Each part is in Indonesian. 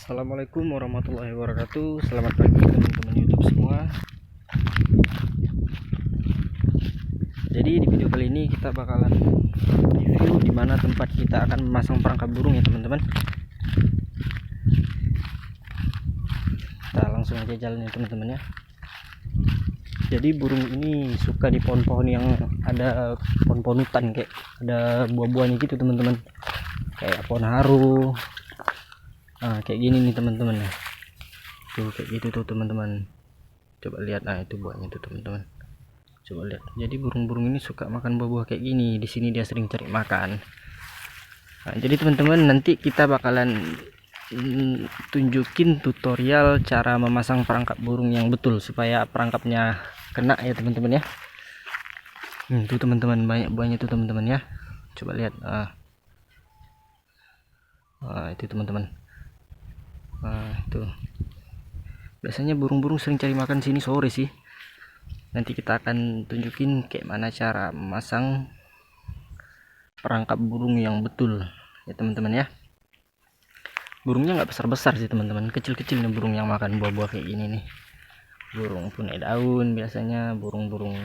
Assalamualaikum warahmatullahi wabarakatuh. Selamat pagi teman-teman YouTube semua. Jadi di video kali ini kita bakalan review di mana tempat kita akan memasang perangkap burung ya teman-teman. Kita langsung aja jalan ya teman-teman ya. Jadi burung ini suka di pohon-pohon yang ada pohon-pohon hutan, kayak ada buah-buahnya gitu teman-teman, kayak pohon haru. Nah kayak gini nih teman-teman ya, tuh kayak gitu tuh teman-teman, coba lihat. Nah itu buahnya tuh teman-teman, coba lihat. Jadi burung-burung ini suka makan buah-buah kayak gini. Di sini dia sering cari makan. Nah, jadi teman-teman, nanti kita bakalan tunjukin tutorial cara memasang perangkap burung yang betul supaya perangkapnya kena ya teman-teman ya. Tuh teman-teman, banyak buahnya tuh teman-teman ya, coba lihat. Itu teman-teman. Tuh biasanya burung-burung sering cari makan sini sore sih. Nanti kita akan tunjukin kayak mana cara memasang perangkap burung yang betul ya teman-teman ya. Burungnya nggak besar-besar sih teman-teman, kecil-kecil nih burung yang makan buah-buah kayak gini nih. Burung punai daun biasanya, burung-burung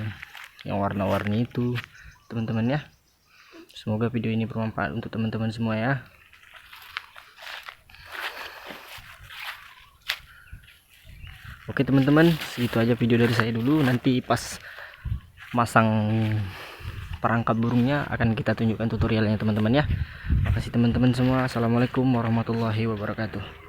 yang warna-warni itu teman-teman ya. Semoga video ini bermanfaat untuk teman-teman semua ya. Oke teman-teman, segitu aja video dari saya dulu. Nanti pas masang perangkap burungnya akan kita tunjukkan tutorialnya teman-teman ya. Makasih teman-teman semua. Assalamualaikum warahmatullahi wabarakatuh.